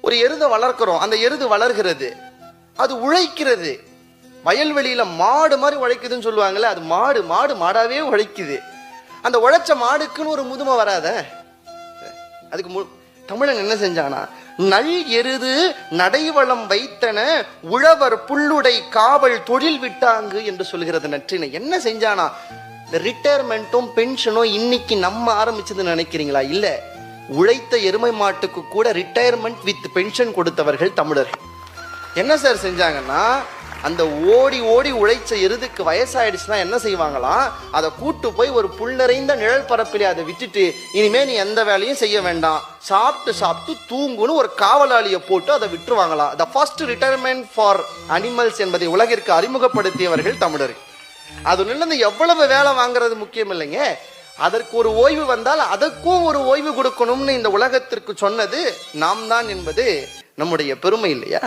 ஒரு எருதை வளர்க்கிறோம், அந்த எருது வளர்கிறது, அது உழைக்கிறது. வயல்வெளியில மாடு மாதிரி உழைக்குதுன்னு சொல்லுவாங்கல்ல, அது மாடாவே உழைக்குது. அந்த உழைச்ச மாடுக்குன்னு ஒரு முதுமை வராத. அதுக்கு தமிழன் என்ன செஞ்சானா, நல் எருது நடைவளம் வைத்தன உழவர் புல்லுடை காவல் தொழில் விட்டாங்கு என்று சொல்கிறது நற்றினை. என்ன செஞ்சானா, இந்த ரிட்டையர்மெண்ட்டும் பென்ஷனும் இன்னைக்கு நம்ம ஆரம்பிச்சதுன்னு நினைக்கிறீங்களா? இல்ல, உழைத்த எருமை மாட்டுக்கு கூட ரிட்டையர்மெண்ட் வித் பென்ஷன் கொடுத்தவர்கள் தமிழர்கள். என்ன சார் செஞ்சாங்கன்னா, அந்த ஓடி ஓடி உழைச்ச எருதுக்கு வயசாயிடுச்சுன்னா என்ன செய்வாங்களாம், அதை கூட்டு போய் ஒரு புல் நிறைந்த நிழல் பரப்பிலே அதை விட்டுட்டு, இனிமே நீ எந்த வேலையும் செய்ய வேண்டாம், சாப்பிட்டு தூங்குன்னு ஒரு காவலாளியை போட்டு அதை விட்டுருவாங்களாம். The first retirement for animals என்பதை உலகிற்கு அறிமுகப்படுத்தியவர்கள் தமிழர். அது நின்று எவ்வளவு வேலை வாங்குறது முக்கியம் இல்லைங்க, அதற்கு ஒரு ஓய்வு வந்தால் அதற்கும் ஒரு ஓய்வு கொடுக்கணும்னு இந்த உலகத்திற்கு சொன்னது நாம் தான் என்பது நம்முடைய பெருமை இல்லையா?